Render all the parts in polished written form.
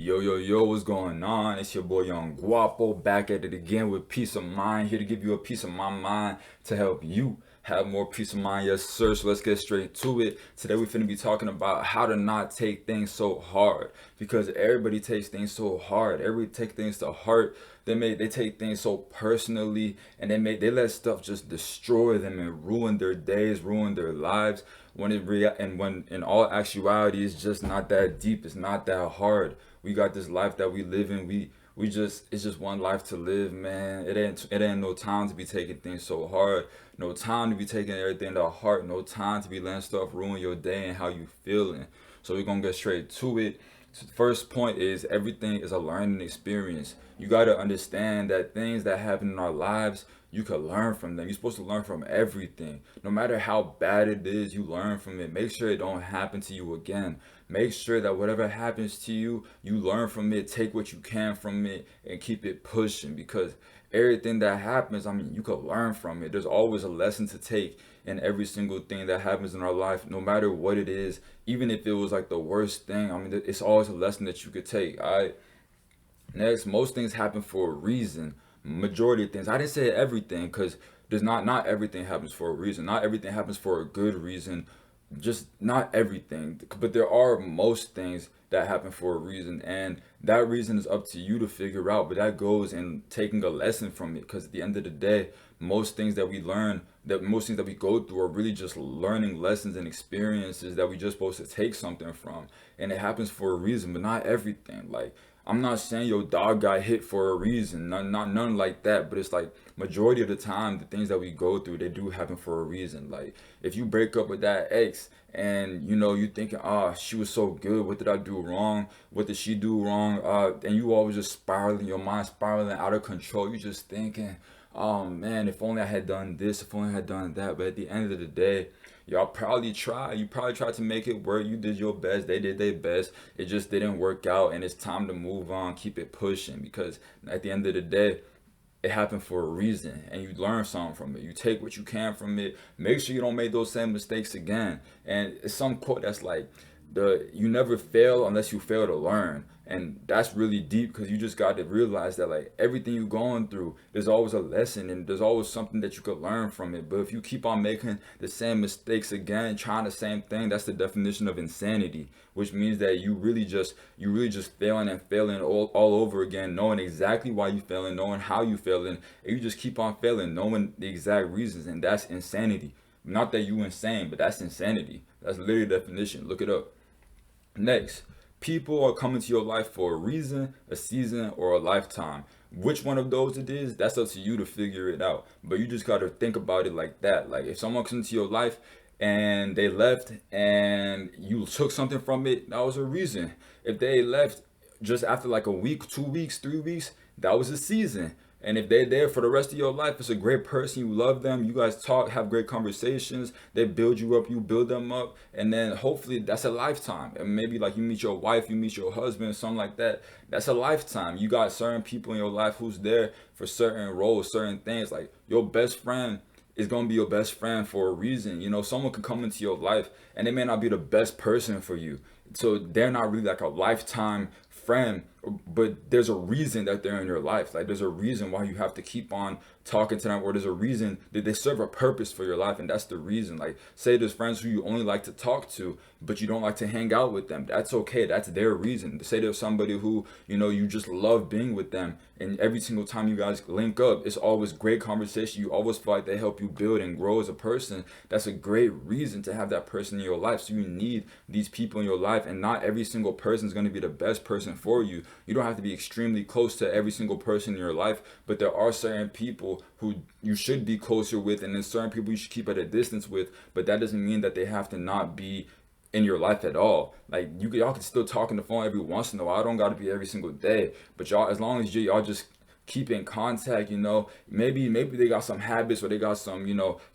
Yo, what's going on? It's your boy Young Guapo back at it again with peace of mind. Here to give you a piece of my mind to help you have more peace of mind. Yes, sir. So let's get straight to it. Today we're finna be talking about how to not take things so hard because everybody takes things so hard. Everybody take things to heart. They take things so personally, and they let stuff just destroy them and ruin their days, ruin their lives. When in all actuality, it's just not that deep. It's not that hard. We got this life that we live in. We just it's just one life to live, man. It ain't no time to be taking things so hard. No time to be taking everything to heart. No time to be letting stuff ruin your day and how you feeling. So we're gonna get straight to it. So the first point is everything is a learning experience. You gotta understand that things that happen in our lives, you can learn from them. You're supposed to learn from everything. No matter how bad it is, you learn from it. Make sure it don't happen to you again. Make sure that whatever happens to you, you learn from it, take what you can from it, and keep it pushing because everything that happens, I mean, you could learn from it. There's always a lesson to take in every single thing that happens in our life, no matter what it is, even if it was like the worst thing. I mean, it's always a lesson that you could take. All right. Next, most things happen for a reason. Majority of things. I didn't say everything because there's not everything happens for a reason. Not everything happens for a good reason. Just not everything. But there are most things that happen for a reason, and that reason is up to you to figure out. But that goes in taking a lesson from it, because at the end of the day, most things that we go through are really just learning lessons and experiences that we just supposed to take something from, and it happens for a reason, but not everything. Like, I'm not saying your dog got hit for a reason, none like that. But it's like majority of the time, the things that we go through, they do happen for a reason. Like if you break up with that ex, and you thinking, ah, she was so good. What did I do wrong? What did she do wrong? And you always just spiraling, your mind spiraling out of control. You just thinking, oh man, if only I had done this, if only I had done that. But at the end of the day, y'all probably try. You probably tried to make it work. You did your best. They did their best. It just didn't work out, and it's time to move on. Keep it pushing because at the end of the day, it happened for a reason, and you learn something from it. You take what you can from it. Make sure you don't make those same mistakes again. And it's some quote that's like, the you never fail unless you fail to learn. And that's really deep because you just got to realize that like everything you're going through, there's always a lesson and there's always something that you could learn from it. But if you keep on making the same mistakes again, trying the same thing, that's the definition of insanity, which means that you really just failing and failing all over again, knowing exactly why you failing, knowing how you failing, and you just keep on failing, knowing the exact reasons, and that's insanity. Not that you insane, but that's insanity. That's literally the definition. Look it up. Next, people are coming to your life for a reason, a season, or a lifetime. Which one of those it is, that's up to you to figure it out. But you just got to think about it like that. Like if someone comes into your life and they left and you took something from it, that was a reason. If they left just after like a week, 2 weeks, 3 weeks, that was a season. And if they're there for the rest of your life, it's a great person. You love them. You guys talk, have great conversations. They build you up. You build them up. And then hopefully that's a lifetime. And maybe like you meet your wife, you meet your husband, something like that. That's a lifetime. You got certain people in your life who's there for certain roles, certain things. Like your best friend is gonna be your best friend for a reason. Someone can come into your life and they may not be the best person for you. So they're not really like a lifetime friend, but there's a reason that they're in your life. Like there's a reason why you have to keep on talking to them, or there's a reason that they serve a purpose for your life, and that's the reason. Like say there's friends who you only like to talk to, but you don't like to hang out with them. That's okay. That's their reason. Say there's somebody who you just love being with them, and every single time you guys link up, it's always great conversation. You always feel like they help you build and grow as a person. That's a great reason to have that person in your life. So you need these people in your life, and not every single person is going to be the best person for you. You don't have to be extremely close to every single person in your life, but there are certain people who you should be closer with, and then certain people you should keep at a distance with. But that doesn't mean that they have to not be in your life at all. Like y'all can still talk on the phone every once in a while. I don't got to be every single day, but y'all, as long as y'all just keep in contact. Maybe they got some habits or they got some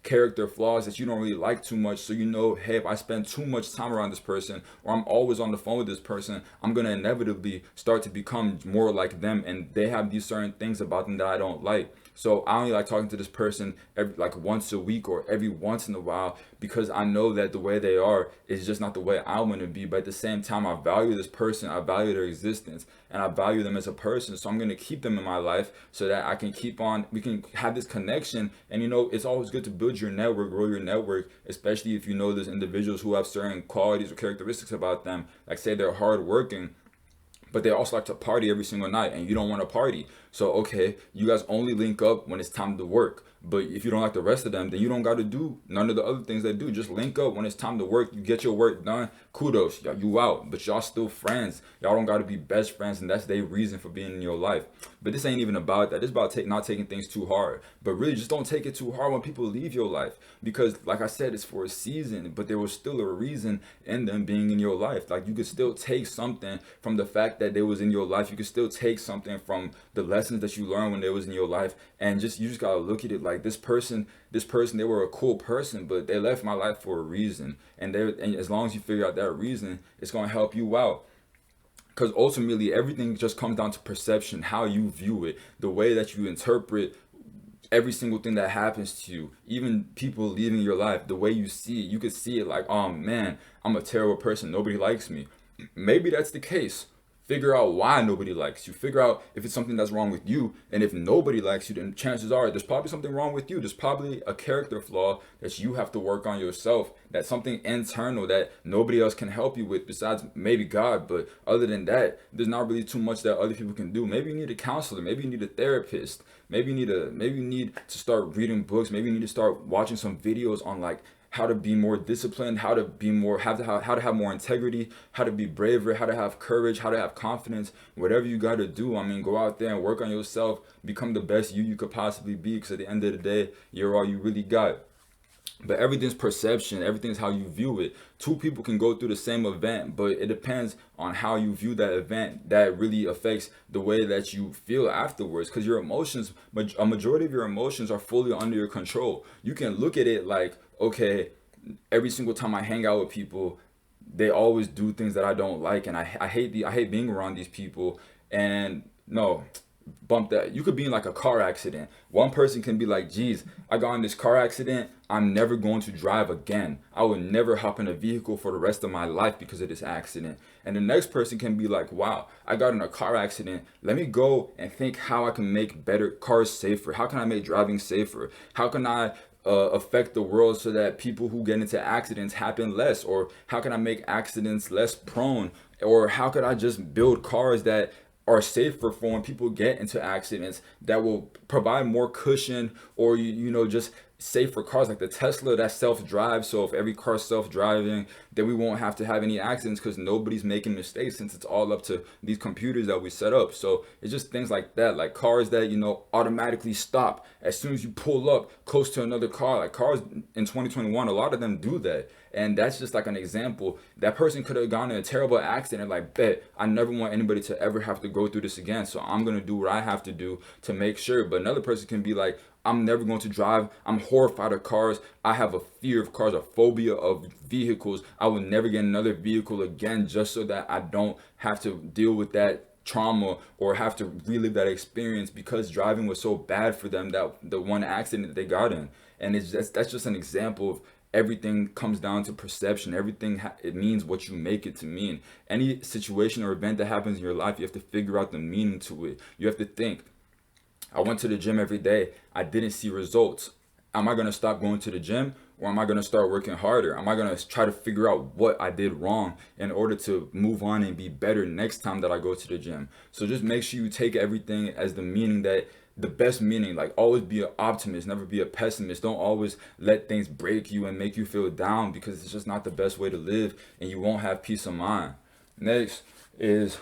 character flaws that you don't really like too much. So hey, if I spend too much time around this person, or I'm always on the phone with this person, I'm gonna inevitably start to become more like them, and they have these certain things about them that I don't like. So I only like talking to this person every like once a week or every once in a while, because I know that the way they are is just not the way I want to be. But at the same time, I value this person, I value their existence, and I value them as a person. So I'm gonna keep them in my life so that I can we can have this connection. And it's always good to build your network, grow your network, especially if there's individuals who have certain qualities or characteristics about them. Like, say they're hardworking, but they also like to party every single night, and you don't want to party. So okay, you guys only link up when it's time to work. But if you don't like the rest of them, then you don't got to do none of the other things they do. Just link up when it's time to work. You get your work done. Kudos, you out. But y'all still friends. Y'all don't got to be best friends, and that's their reason for being in your life. But this ain't even about that. It's about not taking things too hard. But really, just don't take it too hard when people leave your life, because, like I said, it's for a season. But there was still a reason in them being in your life. Like, you could still take something from the fact that they was in your life. You could still take something from the lessons that you learned when they was in your life, and you just gotta look at it like this person, they were a cool person, but they left my life for a reason. And as long as you figure out that reason, it's gonna help you out. Because ultimately, everything just comes down to perception, how you view it, the way that you interpret every single thing that happens to you, even people leaving your life, the way you see it. You could see it like, oh man, I'm a terrible person, nobody likes me. Maybe that's the case. Figure out why nobody likes you. Figure out if it's something that's wrong with you. And if nobody likes you, then chances are there's probably something wrong with you. There's probably a character flaw that you have to work on yourself. That's something internal that nobody else can help you with besides maybe God. But other than that, there's not really too much that other people can do. Maybe you need a counselor. Maybe you need a therapist. Maybe you need to start reading books. Maybe you need to start watching some videos on like how to be more disciplined, how to have more integrity, how to be braver, how to have courage, how to have confidence. Whatever you got to do, go out there and work on yourself, become the best you could possibly be, because at the end of the day, you're all you really got. But everything's perception, everything's how you view it. Two people can go through the same event, but it depends on how you view that event. That really affects the way that you feel afterwards, because your emotions, a majority of your emotions are fully under your control. You can look at it like, okay, every single time I hang out with people, they always do things that I don't like, and I hate being around these people. And no, bump that. You could be in like a car accident. One person can be like, geez, I got in this car accident, I'm never going to drive again. I will never hop in a vehicle for the rest of my life because of this accident. And the next person can be like, wow, I got in a car accident, let me go and think how I can make better cars safer. How can I make driving safer? How can I affect the world so that people who get into accidents happen less? Or how can I make accidents less prone? Or how could I just build cars that are safer for when people get into accidents, that will provide more cushion, or just safer cars like the Tesla that self-drives. So if every car's self-driving, then we won't have to have any accidents, because nobody's making mistakes, since it's all up to these computers that we set up. So it's just things like that, like cars that automatically stop as soon as you pull up close to another car. Like cars in 2021, a lot of them do that. And that's just like an example. That person could have gone in a terrible accident, like, bet, I never want anybody to ever have to go through this again, so I'm going to do what I have to do to make sure. But another person can be like, I'm never going to drive. I'm horrified of cars. I have a fear of cars, a phobia of vehicles. I will never get another vehicle again, just so that I don't have to deal with that trauma or have to relive that experience, because driving was so bad for them, that the one accident that they got in. And that's just an example of everything comes down to perception. Everything it means what you make it to mean. Any situation or event that happens in your life, you have to figure out the meaning to it. You have to think, I went to the gym every day, I didn't see results. Am I going to stop going to the gym, or am I going to start working harder? Am I going to try to figure out what I did wrong in order to move on and be better next time that I go to the gym? So just make sure you take everything as the meaning, that the best meaning. Like, always be an optimist, never be a pessimist. Don't always let things break you and make you feel down, because it's just not the best way to live, and you won't have peace of mind. Next is,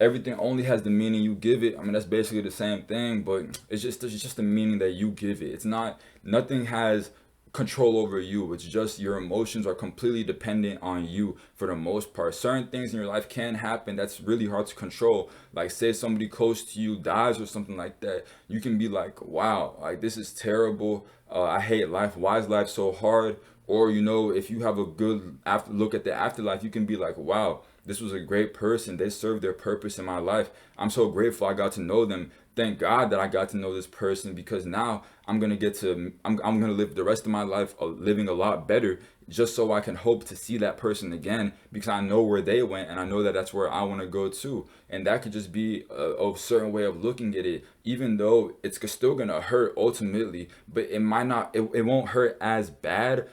everything only has the meaning you give it. That's basically the same thing, but it's just the meaning that you give it. It's not, nothing has control over you. It's just your emotions are completely dependent on you for the most part. Certain things in your life can happen that's really hard to control. Like say somebody close to you dies or something like that. You can be like, wow, like this is terrible. I hate life. Why is life so hard? Or if you have a good after look at the afterlife, you can be like, wow, this was a great person. They served their purpose in my life. I'm so grateful I got to know them. Thank God that I got to know this person, because now I'm gonna live the rest of my life living a lot better, just so I can hope to see that person again, because I know where they went and I know that that's where I want to go too. And that could just be a certain way of looking at it, even though it's still gonna hurt ultimately, but it might not. It won't hurt as bad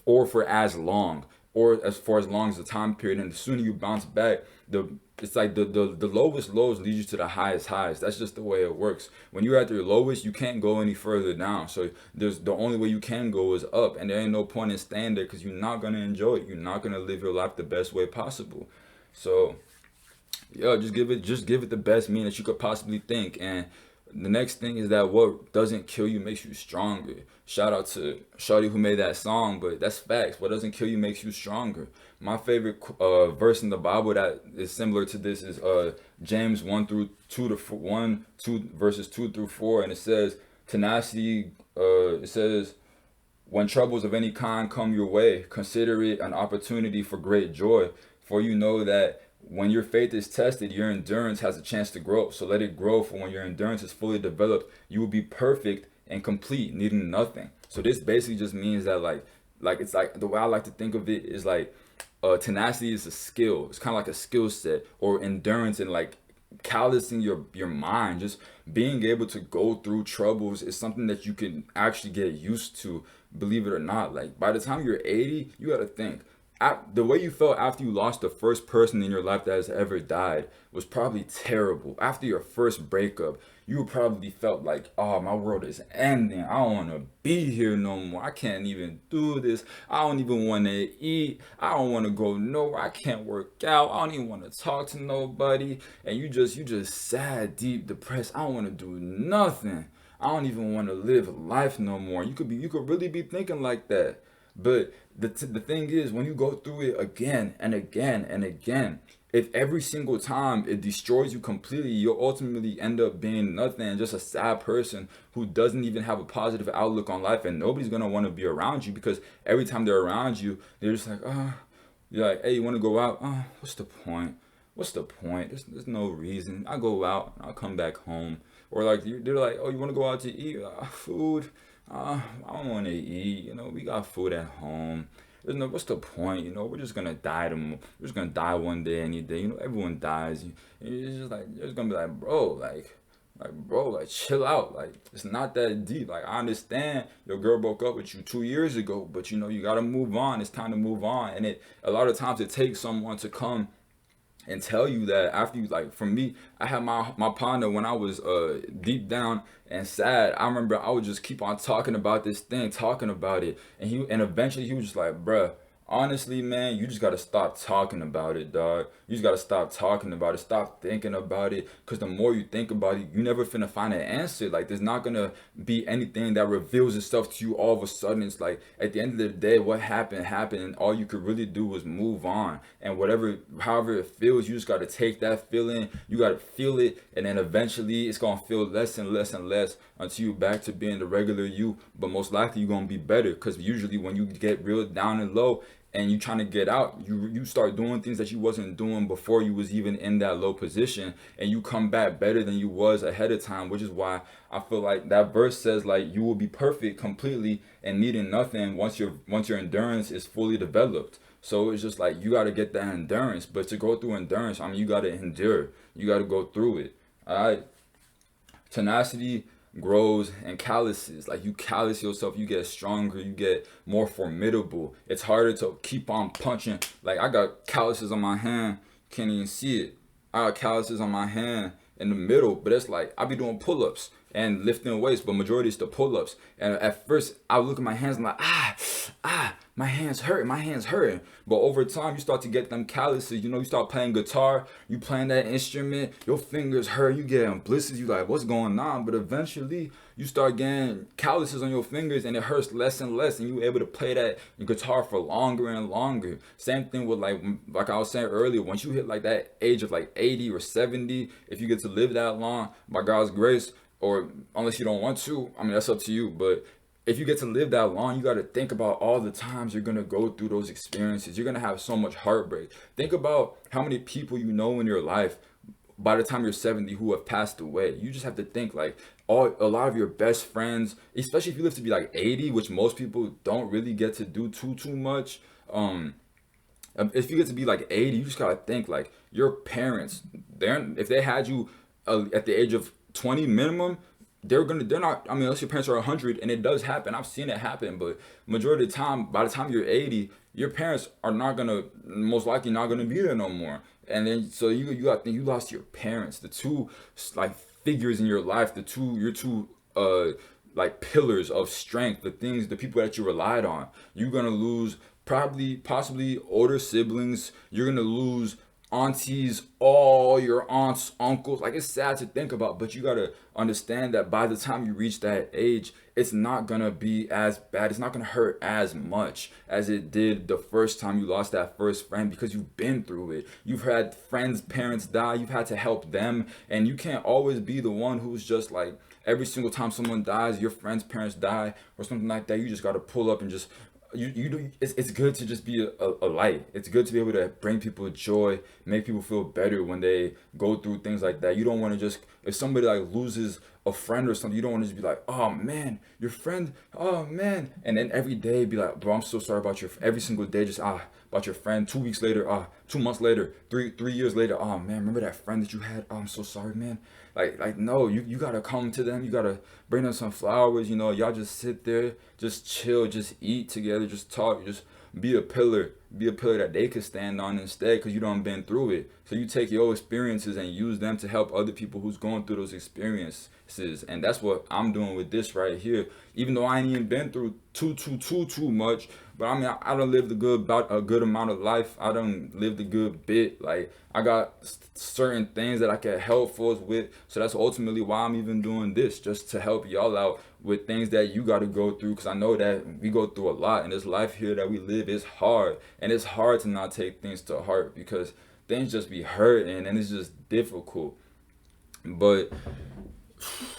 or for as long, or as far as long as the time period. And the sooner you bounce back, it's like the lowest lows lead you to the highest highs. That's just the way it works. When you're at your lowest, you can't go any further down. So there's the only way you can go is up, and there ain't no point in staying there, because you're not gonna enjoy it. You're not gonna live your life the best way possible. So yeah, just give it the best meaning that you could possibly think. And the next thing is that what doesn't kill you makes you stronger. Shout out to Shawty who made that song, but that's facts. What doesn't kill you makes you stronger. My favorite verse in the Bible that is similar to this is James 1 2 verses 2 through 4, and it says tenacity. It says, when troubles of any kind come your way, consider it an opportunity for great joy, for you know that when your faith is tested, your endurance has a chance to grow. So let it grow, for when your endurance is fully developed, you will be perfect and complete, needing nothing. So this basically just means that like it's like, the way I like to think of it is like tenacity is a skill. It's kind of like a skill set, or endurance, and like callousing your mind, just being able to go through troubles is something that you can actually get used to, believe it or not. Like by the time you're 80, you got to think, the way you felt after you lost the first person in your life that has ever died was probably terrible. After your first breakup, you probably felt like, oh, my world is ending. I don't want to be here no more. I can't even do this. I don't even want to eat. I don't want to go nowhere. I can't work out. I don't even want to talk to nobody. And you just sad, deep, depressed. I don't want to do nothing. I don't even want to live life no more. You could really be thinking like that. But the thing is, when you go through it again and again and again, if every single time it destroys you completely, you'll ultimately end up being nothing, just a sad person who doesn't even have a positive outlook on life, and nobody's gonna want to be around you, because every time they're around you, they're just like, oh, you're like, hey, you want to go out? Oh, what's the point? What's the point? There's no reason. I go out, I'll come back home. Or like they're like, oh, you want to go out to eat? Food? I don't want to eat. We got food at home. There's no, what's the point? We're just gonna die tomorrow. We're just gonna die one day, any day. Everyone dies. It's just like, it's gonna be like, bro, bro, like, chill out. Like, it's not that deep. Like, I understand your girl broke up with you 2 years ago, but you gotta move on. It's time to move on. And a lot of times it takes someone to come and tell you that after you, like, for me, I had my partner when I was deep down and sad. I remember I would just keep on talking about this thing, talking about it, and eventually he was just like, bruh, honestly, man, you just gotta stop talking about it, dog. You just gotta stop talking about it, stop thinking about it, because the more you think about it, you never finna find an answer. Like, there's not gonna be anything that reveals itself to you all of a sudden. It's like, at the end of the day, what happened happened, and all you could really do was move on. And however it feels, you just gotta take that feeling, you gotta feel it, and then eventually it's gonna feel less and less and less until you're back to being the regular you. But most likely you're gonna be better, because usually when you get real down and low and you trying to get out, you start doing things that you wasn't doing before you was even in that low position, and you come back better than you was ahead of time. Which is why I feel like that verse says, like, you will be perfect completely and needing nothing once your endurance is fully developed. So it's just like, you got to get that endurance. But to go through endurance, I mean, you got to endure, you got to go through it. All right. Tenacity grows and calluses. Like, you callus yourself, you get stronger, you get more formidable. It's harder to keep on punching. Like, I got calluses on my hand, can't even see it. I got calluses on my hand in the middle, but it's like, I be doing pull-ups and lifting weights, but majority is the pull-ups. And at first I would look at my hands and like, my hands hurt, my hands hurting. But over time, you start to get them calluses. You know, you start playing guitar, you playing that instrument, your fingers hurt, you getting blisters. You like, what's going on? But eventually, you start getting calluses on your fingers, and it hurts less and less, and you able to play that guitar for longer and longer. Same thing with like I was saying earlier, once you hit like that age of like 80 or 70, if you get to live that long, by God's grace, or unless you don't want to, I mean that's up to you. But if you get to live that long, you got to think about all the times you're going to go through those experiences. You're going to have so much heartbreak. Think about how many people you know in your life by the time you're 70 who have passed away. You just have to think like a lot of your best friends, especially if you live to be like 80, which most people don't really get to do too much. If you get to be like 80, you just got to think like your parents, if they had you at the age of 20 minimum, they're not, I mean, unless your parents are 100, and it does happen, I've seen it happen, but majority of the time, by the time you're 80, your parents are not gonna, most likely not gonna be there no more. And then so you got to think, you lost your parents, the two like figures in your life, your two like pillars of strength, the people that you relied on. You're gonna lose probably possibly older siblings. You're gonna lose aunties, all your aunts, uncles. Like, it's sad to think about, but you gotta understand that by the time you reach that age, it's not gonna be as bad. It's not gonna hurt as much as it did the first time you lost that first friend, because you've been through it. You've had friends' parents die, you've had to help them, and you can't always be the one who's just like, every single time someone dies, your friend's parents die or something like that, you just gotta pull up and just you do. It's good to just be a light. It's good to be able to bring people joy, make people feel better when they go through things like that. You don't want to just, if somebody like loses a friend or something, you don't want to just be like, oh man, your friend, oh man, and then every day be like, bro, I'm so sorry about every single day, just about your friend. 2 weeks later, 2 months later, three years later, oh man, remember that friend that you had? Oh, I'm so sorry, man. Like no, you gotta come to them. You gotta bring them some flowers. You know, y'all just sit there, just chill, just eat together, just talk, just be a pillar. Be a pillar that they could stand on instead, because you don't been through it. So you take your experiences and use them to help other people who's going through those experiences. And that's what I'm doing with this right here. Even though I ain't even been through too much, but I mean, I done lived about a good amount of life. I done lived a good bit. Like, I got certain things that I can help folks with. So that's ultimately why I'm even doing this, just to help y'all out with things that you got to go through, because I know that we go through a lot, and this life here that we live is hard, and it's hard to not take things to heart, because things just be hurting and it's just difficult. But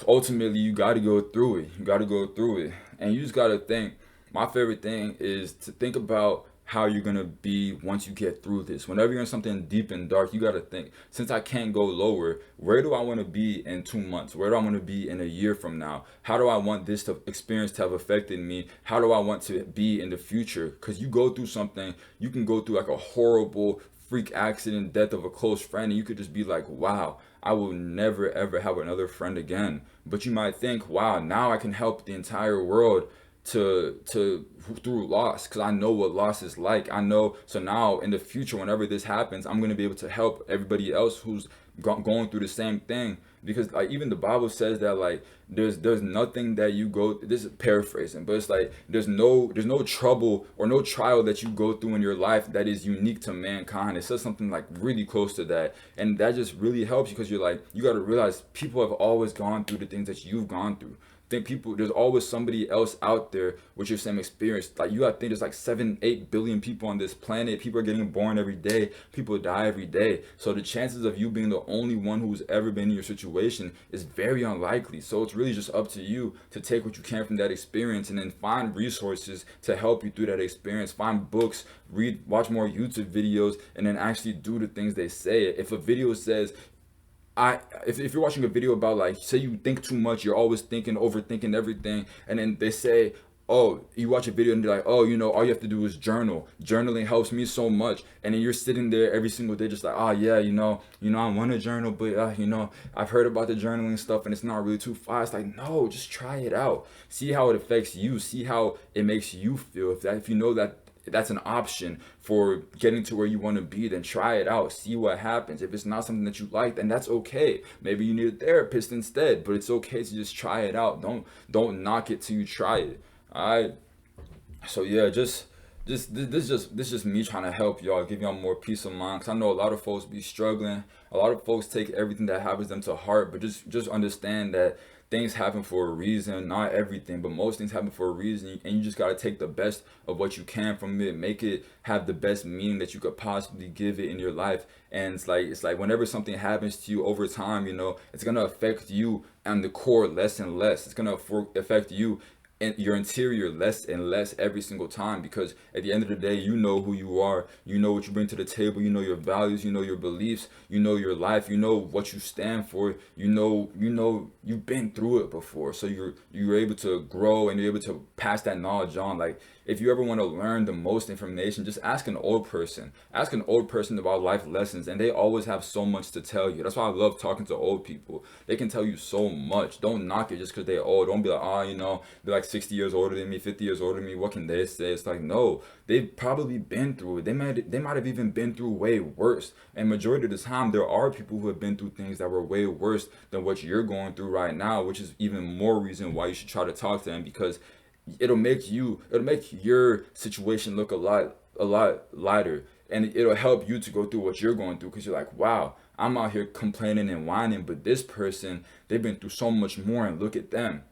ultimately, you got to go through it. You got to go through it, and you just got to think. My favorite thing is to think about how you're gonna be once you get through this. Whenever you're in something deep and dark, you gotta think, since I can't go lower, where do I want to be in 2 months? Where do I want to be in a year from now? How do I want this experience to have affected me? How do I want to be in the future? Because you go through something, you can go through like a horrible freak accident, death of a close friend, and you could just be like, wow, I will never ever have another friend again. But you might think, wow, now I can help the entire world to through loss, because I know what loss is like. I know, so now in the future, whenever this happens, I'm going to be able to help everybody else who's going through the same thing. Because like, even the Bible says that like there's nothing that you go, this is paraphrasing, but it's like there's no trouble or no trial that you go through in your life that is unique to mankind. It says something like really close to that, and that just really helps you, because you're like, you got to realize people have always gone through the things that you've gone through. Think people, there's always somebody else out there with your same experience. Like, you gotta think there's like 7-8 billion people on this planet. People are getting born every day, people die every day. So the chances of you being the only one who's ever been in your situation is very unlikely. So it's really just up to you to take what you can from that experience, and then find resources to help you through that experience. Find books, watch more YouTube videos, and then actually do the things they say. If a video says, if you're watching a video about, like, say you think too much, you're always thinking, overthinking everything, and then they say, oh, you watch a video and they're like, oh, you know, all you have to do is journal. Journaling helps me so much. And then you're sitting there every single day just like, oh yeah, I want to journal, but I've heard about the journaling stuff and it's not really too fast. Like, no, just try it out. See how it affects you. See how it makes you feel. If you know that that's an option for getting to where you want to be, then try it out, see what happens. If it's not something that you like, then that's okay. Maybe you need a therapist instead, but it's okay to just try it out. Don't knock it till you try it. All right. So yeah, just This just me trying to help y'all, give y'all more peace of mind. Cause I know a lot of folks be struggling. A lot of folks take everything that happens to them to heart, but just understand that things happen for a reason. Not everything, but most things happen for a reason, and you just gotta take the best of what you can from it. Make it have the best meaning that you could possibly give it in your life. And it's like whenever something happens to you over time, it's gonna affect you and the core less and less. It's gonna affect you and your interior less and less every single time, because at the end of the day, you know who you are, you know what you bring to the table, you know your values, you know your beliefs, you know your life, you know what you stand for, you've been through it before, so you're able to grow and you're able to pass that knowledge on. Like, if you ever want to learn the most information, just ask an old person about life lessons, and they always have so much to tell you. That's why I love talking to old people. They can tell you so much. Don't knock it just because they're old. Don't be like, they're like 60 years older than me, 50 years older than me, what can they say? It's like, no, they've probably been through it. They might have even been through way worse. And majority of the time, there are people who have been through things that were way worse than what you're going through right now, which is even more reason why you should try to talk to them, because it'll make your situation look a lot lighter, and it'll help you to go through what you're going through, because you're like, wow, I'm out here complaining and whining, but this person, they've been through so much more, and look at them.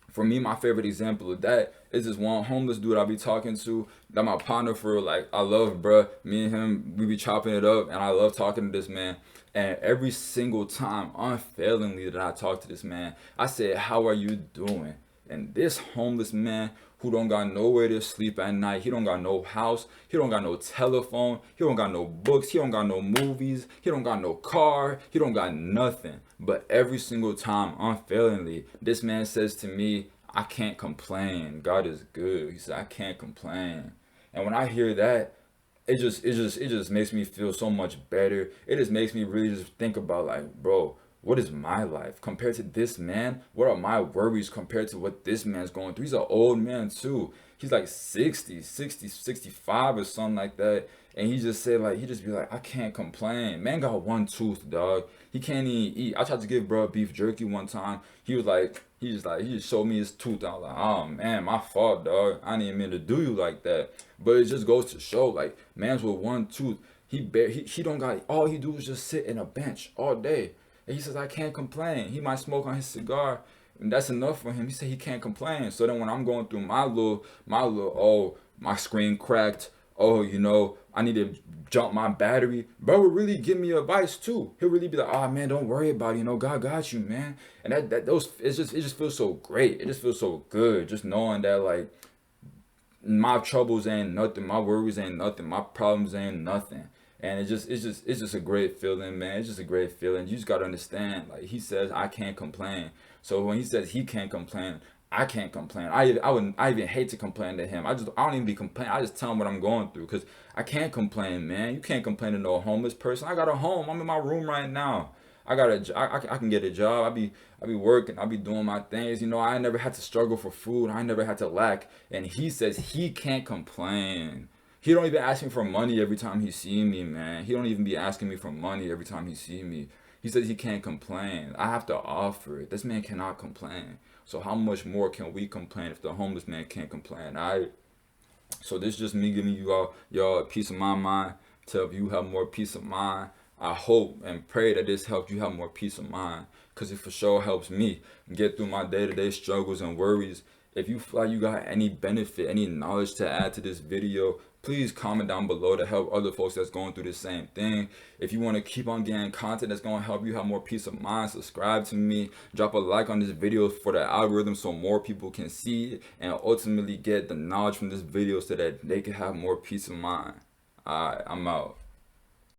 For me, my favorite example of that is this one homeless dude I be talking to, that my partner for, like, I love, bruh. Me and him, we be chopping it up, and I love talking to this man. And every single time, unfailingly, that I talk to this man, I say, how are you doing? And this homeless man, who don't got nowhere to sleep at night, he don't got no house, he don't got no telephone, he don't got no books, he don't got no movies, he don't got no car, he don't got nothing. But every single time, unfailingly, this man says to me, I can't complain. God is good. He said, I can't complain. And when I hear that, it just makes me feel so much better. It just makes me really just think about, like, bro, what is my life compared to this man? What are my worries compared to what this man's going through? He's an old man too. He's like 65 or something like that. And he just said, like, he just be like, I can't complain. Man got one tooth, dog. He can't even eat. I tried to give bro beef jerky one time. He just showed me his tooth. I was like, oh man, my fault, dog. I didn't even mean to do you like that. But it just goes to show, like, man's with one tooth. He don't got, all he do is just sit in a bench all day. And he says, I can't complain. He might smoke on his cigar, and that's enough for him. He said he can't complain. So then when I'm going through oh, my screen cracked. Oh, I need to jump my battery. Bro would really give me advice too. He'll really be like, oh man, don't worry about it. God got you, man. And it just feels so great. It just feels so good. Just knowing that, like, my troubles ain't nothing, my worries ain't nothing, my problems ain't nothing. And it's just a great feeling, man. It's just a great feeling. You just gotta understand, like, he says I can't complain. So when he says he can't complain, I can't complain. I even hate to complain to him. I don't even be complaining. I just tell him what I'm going through, because I can't complain, man. You can't complain to no homeless person. I got a home. I'm in my room right now. I can get a job. I be working. I be doing my things. I never had to struggle for food. I never had to lack. And he says he can't complain. He don't even ask me for money every time he see me, man. He don't even be asking me for money every time he see me. He says he can't complain. I have to offer it. This man cannot complain. So how much more can we complain if the homeless man can't complain? So this is just me giving y'all a piece of my mind to help you have more peace of mind. I hope and pray that this helps you have more peace of mind, because it for sure helps me get through my day-to-day struggles and worries. If you feel like you got any benefit, any knowledge to add to this video, please comment down below to help other folks that's going through the same thing. If you want to keep on getting content that's going to help you have more peace of mind, subscribe to me. Drop a like on this video for the algorithm so more people can see it and ultimately get the knowledge from this video so that they can have more peace of mind. Alright, I'm out.